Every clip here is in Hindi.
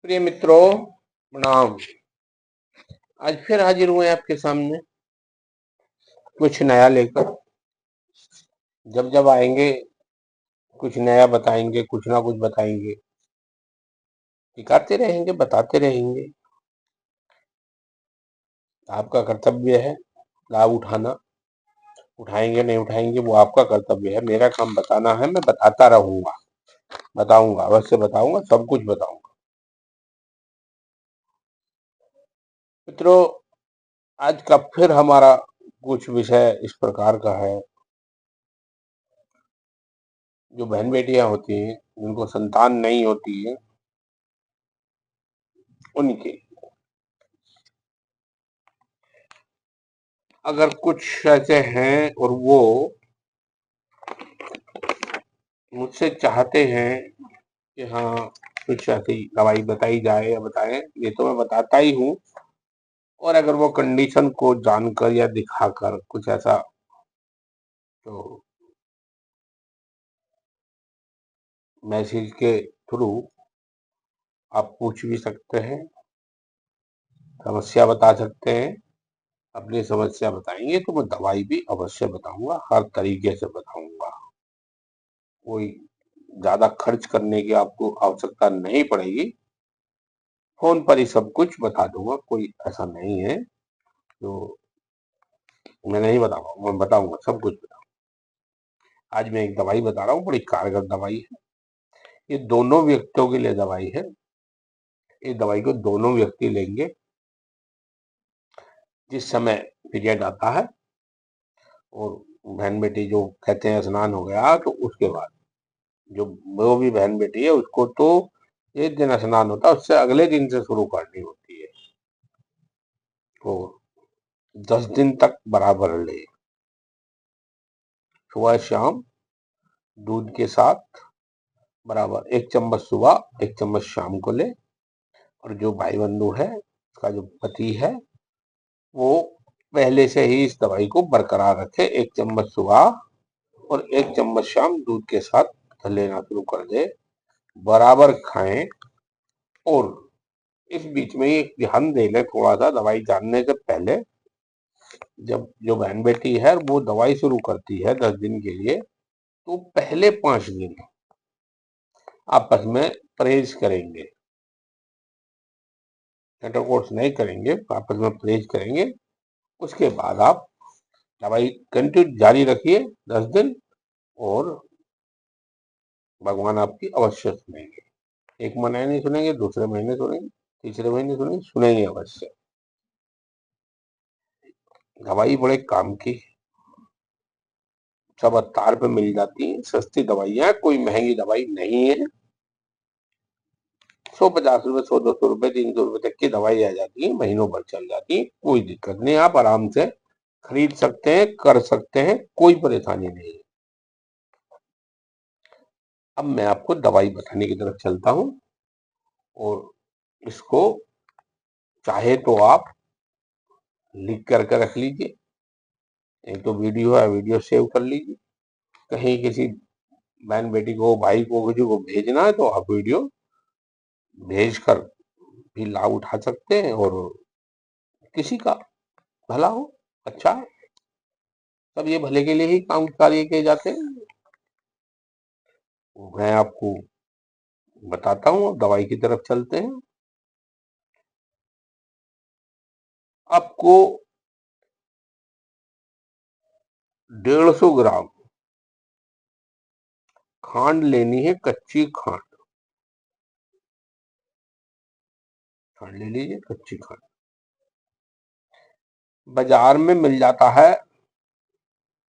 प्रिय मित्रों, प्रणाम। आज फिर हाजिर हुए आपके सामने कुछ नया लेकर। जब जब आएंगे कुछ नया बताएंगे, कुछ ना कुछ बताएंगे, सिखाते रहेंगे, बताते रहेंगे। आपका कर्तव्य है लाभ उठाना। उठाएंगे नहीं उठाएंगे वो आपका कर्तव्य है, मेरा काम बताना है। मैं बताता रहूंगा, बताऊंगा, अवश्य बताऊंगा, सब कुछ बताऊंगा। मित्रों, आज का फिर हमारा कुछ विषय इस प्रकार का है। जो बहन बेटियां होती हैं, जिनको संतान नहीं होती है, उनके अगर कुछ ऐसे हैं और वो मुझसे चाहते हैं कि हाँ, कुछ ऐसी दवाई बताई जाए या बताएं, ये तो मैं बताता ही हूँ। और अगर वो कंडीशन को जानकर या दिखाकर कुछ ऐसा, तो मैसेज के थ्रू आप पूछ भी सकते हैं, समस्या बता सकते हैं। अपनी समस्या बताएंगे तो मैं दवाई भी अवश्य बताऊंगा, हर तरीके से बताऊंगा। कोई ज्यादा खर्च करने की आपको आवश्यकता नहीं पड़ेगी, फोन पर ही सब कुछ बता दूंगा। कोई ऐसा नहीं है जो मैं नहीं बताऊंगा, मैं बताऊंगा, सब कुछ बताऊंगा। आज मैं एक दवाई बता रहा हूँ, बड़ी कारगर दवाई है। ये दोनों व्यक्तियों के लिए दवाई है। इस दवाई को दोनों व्यक्ति लेंगे जिस समय पीरियड आता है, और बहन बेटी जो कहते हैं स्नान हो गया तो उसके बाद, जो वो भी बहन बेटी है उसको तो एक दिन स्नान होता है, उससे अगले दिन से शुरू करनी होती है। तो 10 दिन तक बराबर ले, सुबह शाम दूध के साथ बराबर 1 चम्मच सुबह 1 चम्मच शाम को ले। और जो भाई बंधु है, उसका जो पति है, वो पहले से ही इस दवाई को बरकरार रखे। 1 चम्मच सुबह और 1 चम्मच शाम दूध के साथ लेना शुरू कर दे, बराबर खाएं। और इस बीच में एक ध्यान दे ले थोड़ा सा, दवाई जानने से पहले, जब जो बहन बेटी है वो दवाई शुरू करती है 10 दिन के लिए, तो पहले 5 दिन आपस में परहेज करेंगे, इंटरकोर्स नहीं करेंगे, आपस में परहेज करेंगे। उसके बाद आप दवाई कंटिन्यू जारी रखिए 10 दिन, और भगवान आपकी अवश्य सुनेंगे। एक महीने नहीं सुनेंगे, दूसरे महीने सुनेंगे, तीसरे महीने सुनेंगे, सुनेंगे अवश्य। दवाई बड़े काम की, सब अवतार पे मिल जाती है, सस्ती दवाइयां, कोई महंगी दवाई नहीं है। 150 रुपए, 100-200 रुपए, 300 रुपए तक की दवाई आ जाती है, महीनों भर चल जाती है, कोई दिक्कत नहीं। आप आराम से खरीद सकते हैं, कर सकते हैं, कोई परेशानी नहीं है। अब मैं आपको दवाई बताने की तरफ चलता हूँ, और इसको चाहे तो आप लिख करके रख लीजिए, एक तो वीडियो है, वीडियो सेव कर लीजिए। कहीं किसी बहन बेटी को, भाई को, किसी को भेजना है तो आप वीडियो भेज कर भी लाभ उठा सकते हैं, और किसी का भला हो, अच्छा है। सब ये भले के लिए ही काम कार्य किए जाते हैं। मैं आपको बताता हूँ, अब दवाई की तरफ चलते हैं। आपको 150 ग्राम खांड लेनी है, कच्ची खांड। खांड ले लीजिए, कच्ची खांड। बाजार में मिल जाता है,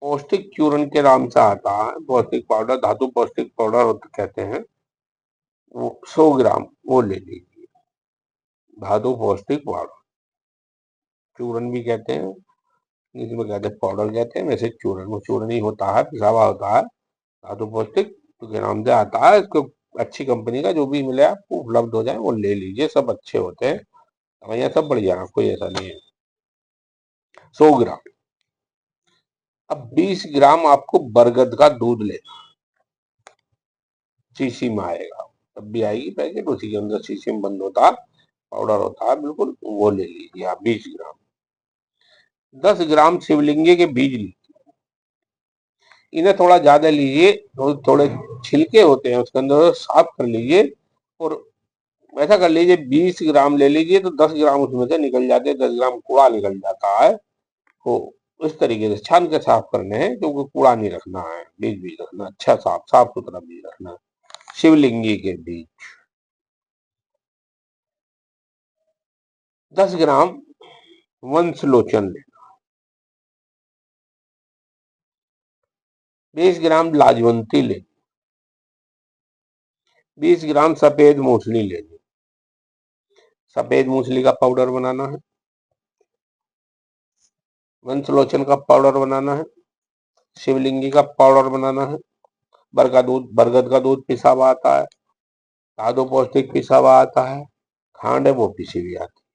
पौष्टिक चूर्ण के नाम से आता है, पौष्टिक पाउडर, धातु पौष्टिक पाउडर होता कहते हैं वो। 100 ग्राम वो ले लीजिए, धातु पौष्टिक पाउडर। चूर्ण भी कहते हैं, इसमें कहते हैं पाउडर कहते हैं, वैसे चूर्ण, वो चूर्ण ही होता है, पिसावा होता है। धातु पौष्टिक के नाम से आता है। इसको अच्छी कंपनी का जो भी मिले आपको उपलब्ध हो जाए वो ले लीजिए, सब अच्छे होते हैं, दवाइयाँ सब बढ़िया, कोई ऐसा नहीं है। 100 ग्राम। अब 20 ग्राम आपको बरगद का दूध लेना, शीशी में आएगा, तब भी आएगी पैकेट, उसी के अंदर शीशे में बंद होता पाउडर होता है बिल्कुल, वो ले लीजिए आप 20 ग्राम। 10 ग्राम शिवलिंगे के बीज लीजिए, इन्हें थोड़ा ज्यादा लीजिए, थोड़े छिलके होते हैं उसके अंदर, साफ कर लीजिए और ऐसा कर लीजिए 20 ग्राम ले लीजिए तो 10 ग्राम उसमें से निकल जाते हैं, 10 ग्राम कूड़ा निकल जाता है। तो इस तरीके से छान के साफ करने हैं, क्योंकि कूड़ा नहीं रखना है, बीज बीज रखना, अच्छा साफ साफ सुथरा बीज रखना है। शिवलिंगी के बीज 10 ग्राम, वंशलोचन ले 20 ग्राम, लाजवंती ले 20 ग्राम, सफेद मूसली लेनी, सफेद मूसली का पाउडर बनाना है, वंशलोचन का पाउडर बनाना है, शिवलिंगी का पाउडर बनाना है, बरगद का दूध पिसा हुआ आता है, साधु पौष्टिक पिसा हुआ आता है, खांड है वो पिसी हुई आती है।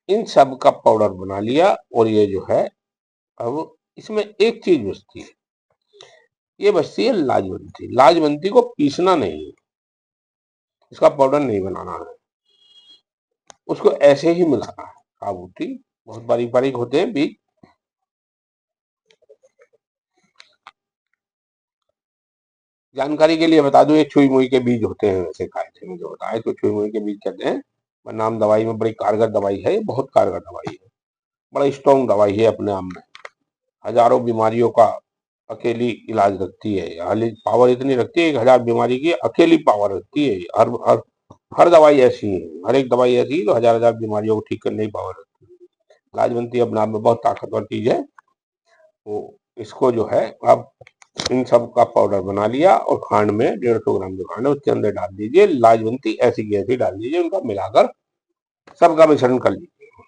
इन सब का पाउडर बना लिया और ये जो है, अब इसमें एक चीज बचती है, ये बचती है लाजवंती। लाजवंती को पीसना नहीं है, इसका पाउडर नहीं बनाना है, उसको ऐसे ही मिलाना है। साबूती बहुत बारीक बारीक होते हैं बीज। जानकारी के लिए बता दूं, ये छुई मुई के बीज होते हैं, वैसे कायदे में जो बताए तो छुई मुई के बीज कहते हैं। नाम दवाई में बड़ी कारगर दवाई है, ये बहुत कारगर दवाई है, बड़ा स्ट्रॉन्ग दवाई है अपने आप में, हजारों बीमारियों का अकेली इलाज रखती है, हाली पावर इतनी रखती है, 1000 बीमारी की अकेली पावर रखती है। हर दवाई ऐसी है, हर एक दवाई ऐसी है तो हजार हजार बीमारियों को ठीक करने की पावर रखती है। लाजवंती अपने आप में बहुत ताकतवर चीज है। तो इसको जो है आप इन सब का पाउडर बना लिया और खांड में 150 ग्राम जो खांड है उसके अंदर डाल दीजिए, लाजवंती ऐसी की ऐसी डाल दीजिए, उनका मिलाकर सबका मिश्रण कर लीजिए।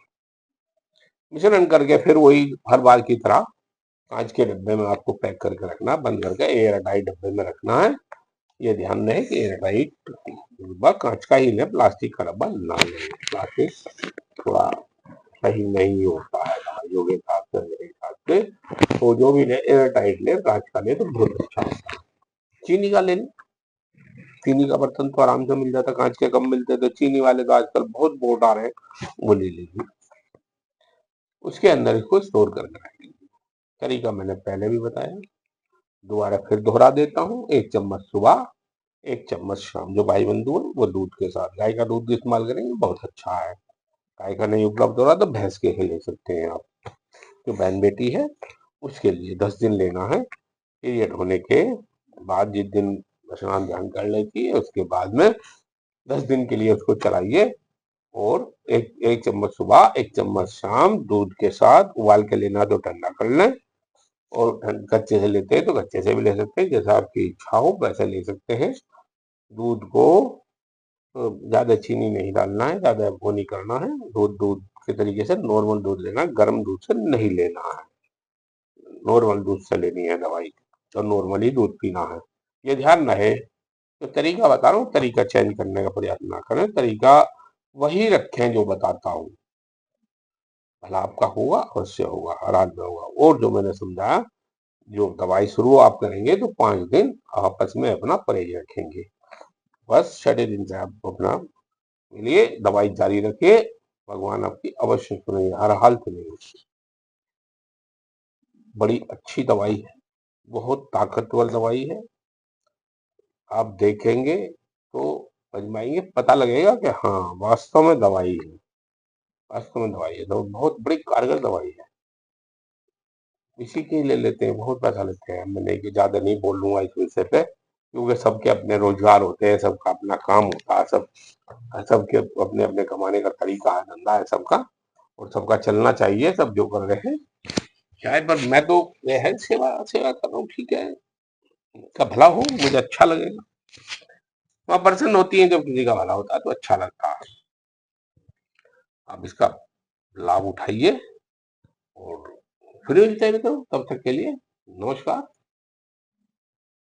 मिश्रण करके फिर वही हर बार की तरह कांच के डब्बे में आपको पैक करके रखना, बंद करके एयर टाइट डब्बे में रखना है। ये ध्यान रहे कि एयर टाइट डब्बा कांच का ही ले, प्लास्टिक का डब्बा ना ले, प्लास्टिक थोड़ा सही नहीं होता है दवाइयों के हिसाब से, मेरे हिसाब से। तो जो भी ले एयर टाइट ले, कांच का ले तो बहुत अच्छा होता है। चीनी का ले, चीनी का बर्तन तो आराम से मिल जाता, कांच के कम मिलते, तो चीनी वाले तो आजकल बहुत बोट आ रहे हैं, वो ले लीजिए। उसके अंदर इसको स्टोर करके रखेंगे। तरीका मैंने पहले भी बताया, दोबारा फिर दोहरा देता हूँ। 1 चम्मच सुबह, 1 चम्मच शाम। जो भाई बंधु है वो दूध के साथ, गाय का दूध इस्तेमाल करेंगे बहुत अच्छा है। गाय का नहीं उपलब्ध हो रहा तो भैंस के ही ले सकते हैं आप। जो बहन बेटी है उसके लिए 10 दिन लेना है। पीरियड होने के बाद जिस दिन स्नान ध्यान कर लेती है उसके बाद में 10 दिन के लिए उसको चलाइए। और एक एक चम्मच सुबह, 1 चम्मच शाम, दूध के साथ उबाल के लेना तो ठंडा कर लें, और कच्चे से लेते हैं तो कच्चे से भी ले सकते हैं, जैसा आपकी इच्छा हो वैसे ले सकते हैं। दूध को ज्यादा चीनी नहीं डालना है, ज्यादा वो नहीं करना है। दूध दूध के तरीके से नॉर्मल दूध लेना है, गर्म दूध से नहीं लेना है, नॉर्मल दूध से लेनी है दवाई, और नॉर्मली दूध पीना है। ये ध्यान रहे। तो तरीका बता रहा हूँ, तरीका चेंज करने का प्रयास ना करें, तरीका वही रखें जो बताता हूँ, भला आपका होगा, अवश्य होगा, आराम में होगा। और जो मैंने समझाया, जो दवाई शुरू आप करेंगे तो 5 दिन आपस में अपना परहेज रखेंगे, बस 6 दिन से आप अपना लिए दवाई जारी रखिए, भगवान आपकी अवश्य सुनेंगे, हर हाल सुनेंगे। बड़ी अच्छी दवाई है, बहुत ताकतवर दवाई है। आप देखेंगे तो आजमाएंगे, पता लगेगा कि हाँ वास्तव में दवाई है, वास्तव में दवाई है, तो बहुत बड़ी कारगर दवाई है। इसी के ले लेते हैं, बहुत पैसा लेते हैं। मैं नहीं, ज्यादा नहीं बोल लूंगा इस विषय पे, क्योंकि सबके अपने रोजगार होते हैं, सबका अपना काम होता है, सबके अपने अपने कमाने का तरीका है, धंधा है सबका, और सबका चलना चाहिए, सब जो कर रहे हैं। चाहे पर मैं तो ये है, सेवा सेवा कर रहा हूँ, ठीक है, का भला हो, मुझे अच्छा लगेगा। वहाँ प्रसन्न होती है जब किसी का भला होता है तो अच्छा लगता है। आप इसका लाभ उठाइए और फ्री हो जाइए। तो तब तक के लिए नमस्कार।